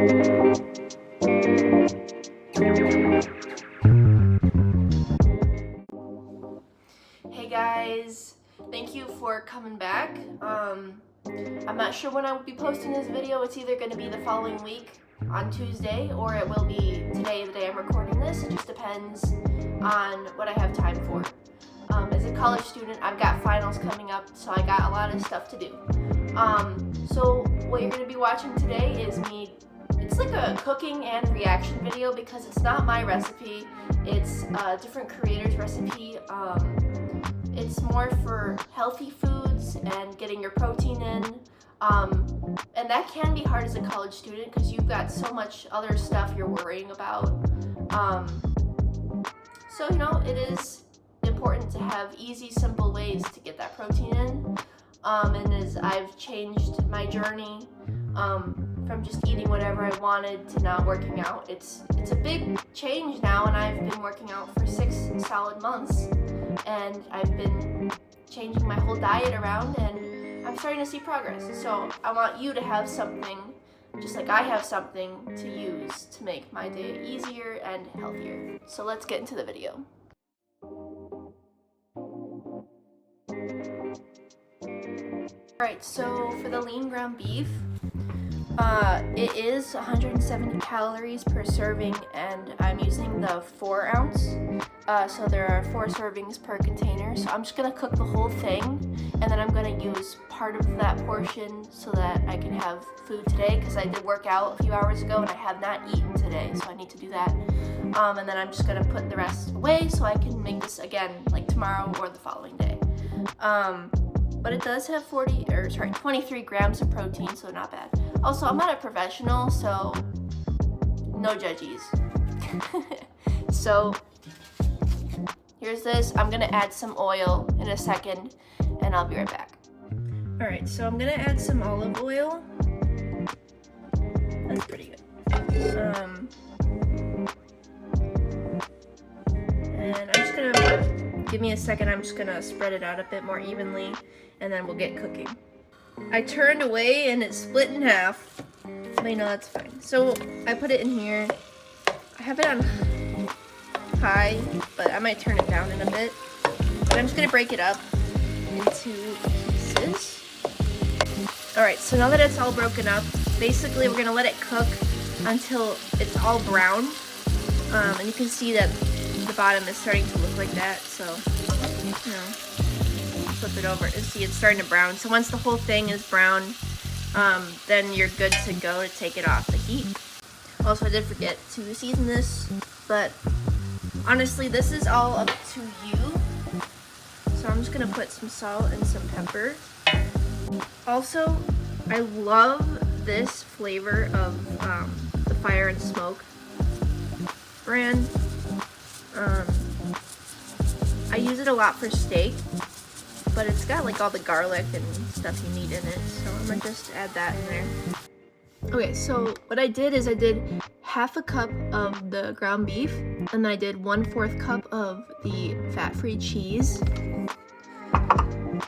Hey guys, thank you for coming back. I'm not sure when I will be posting this video. It's either going to be the following week on Tuesday, or it will be today, the day I'm recording this. It just depends on what I have time for. As a college student, I've got finals coming up, so I got a lot of stuff to do. So what you're going to be watching today is me. It's like a cooking and reaction video because it's not my recipe. It's a different creator's recipe. It's more for healthy foods and getting your protein in. And that can be hard as a college student because you've got so much other stuff you're worrying about. So, it is important to have easy, simple ways to get that protein in. And as I've changed my journey from just eating whatever I wanted to now working out, it's a big change now, and I've been working out for 6 solid months, and I've been changing my whole diet around, and I'm starting to see progress. So I want you to have something, just like I have something to use to make my day easier and healthier. So let's get into the video. Alright, so for the lean ground beef, it is 170 calories per serving, and I'm using the 4 ounce. So there are 4 servings per container. So I'm just gonna cook the whole thing, and then I'm gonna use part of that portion so that I can have food today, because I did work out a few hours ago and I have not eaten today, so I need to do that. And then I'm just gonna put the rest away so I can make this again like tomorrow or the following day. But it does have 23 grams of protein, so not bad. Also, I'm not a professional, so no judgies. So here's this. I'm gonna add some oil in a second, and I'll be right back. All right, so I'm gonna add some olive oil. That's pretty good. And I'm just gonna, give me a second, I'm just gonna spread it out a bit more evenly, and then we'll get cooking. I turned away and it split in half, but that's fine. So I put it in here. I have it on high, but I might turn it down in a bit. But I'm just gonna break it up into pieces. All right, so now that it's all broken up, basically we're gonna let it cook until it's all brown. And you can see that the bottom is starting to look like that, so, flip it over and see it's starting to brown. So once the whole thing is brown, then you're good to go to take it off the heat. Also, I did forget to season this, but honestly, this is all up to you. So I'm just gonna put some salt and some pepper. Also, I love this flavor of the Fire and Smoke brand. I use it a lot for steak, but it's got like all the garlic and stuff you need in it, so I'm gonna just add that in there. Okay, so what I did is I did half a cup of the ground beef, and then I did 1/4 cup of the fat-free cheese.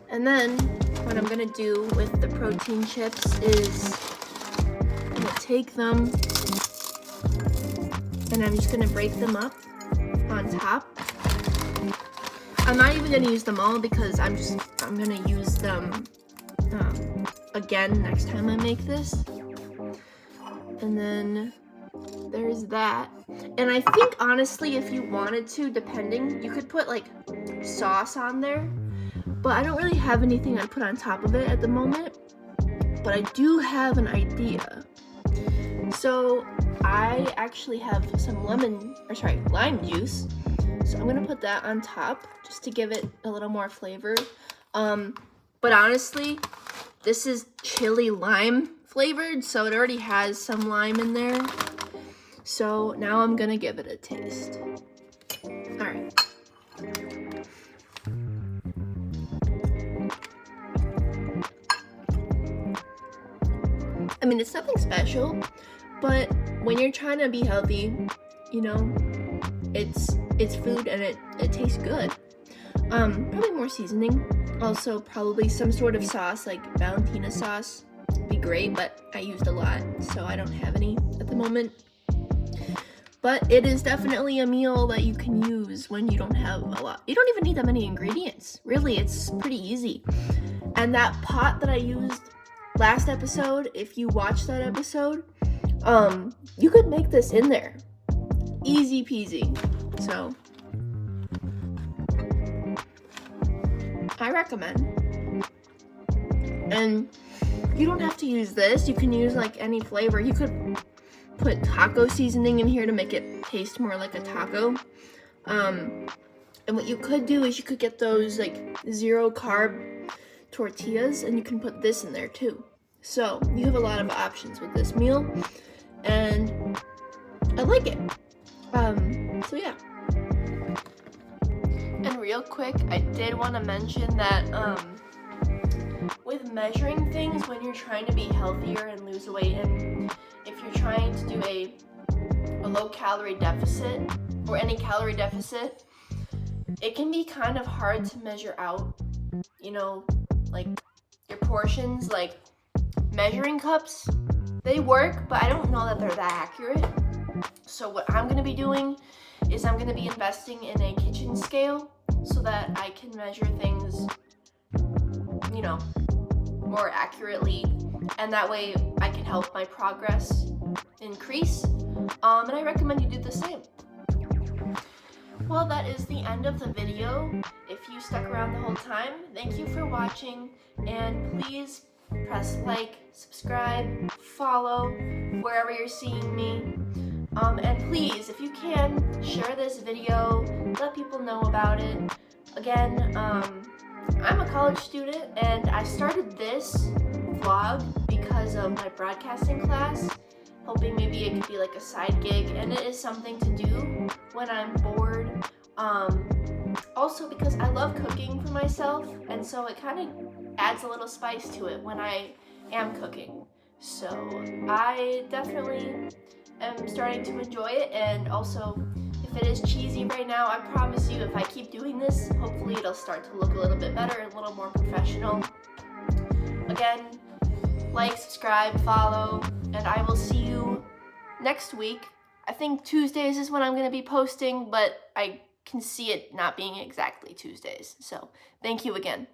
And then what I'm gonna do with the protein chips is I'm gonna take them and I'm just gonna break them up on top. I'm not even gonna use them all because I'm gonna use them again next time I make this. And then there's that. And I think honestly, if you wanted to, depending, you could put like sauce on there, but I don't really have anything I'd put on top of it at the moment, but I do have an idea. So I actually have some lime juice. So I'm gonna put that on top just to give it a little more flavor. But honestly, this is chili lime flavored, so it already has some lime in there. So now I'm gonna give it a taste. All right. I mean, it's nothing special, but when you're trying to be healthy, it's food and it tastes good. Probably more seasoning. Also, probably some sort of sauce like Valentina sauce. be great, but I used a lot, so I don't have any at the moment. But it is definitely a meal that you can use when you don't have a lot. You don't even need that many ingredients. Really, it's pretty easy. And that pot that I used last episode, if you watched that episode, you could make this in there. Easy peasy. So I recommend. And you don't have to use this. You can use like any flavor. You could put taco seasoning in here to make it taste more like a taco. And what you could do is you could get those like 0 carb tortillas, and you can put this in there too. So you have a lot of options with this meal, and I like it. So yeah. And real quick, I did want to mention that with measuring things when you're trying to be healthier and lose weight, and if you're trying to do a low calorie deficit or any calorie deficit, it can be kind of hard to measure out, you know, like your portions. Like measuring cups, they work, but I don't know that they're that accurate. So what I'm going to be doing is I'm going to be investing in a kitchen scale so that I can measure things, you know, more accurately, and that way I can help my progress increase. And I recommend you do the same. Well, that is the end of the video. If you stuck around the whole time, thank you for watching, and please press like, subscribe, follow wherever you're seeing me. And please, if you can, share this video, let people know about it. Again, I'm a college student, and I started this vlog because of my broadcasting class, hoping maybe it could be like a side gig, and it is something to do when I'm bored. Also because I love cooking for myself, and so it kind of adds a little spice to it when I am cooking. So I definitely am starting to enjoy it, and also if it is cheesy right now, I promise you if I keep doing this, hopefully it'll start to look a little bit better and a little more professional. Again, like, subscribe, follow, and I will see you next week. I think Tuesdays is when I'm going to be posting, but I can see it not being exactly Tuesdays. So thank you again.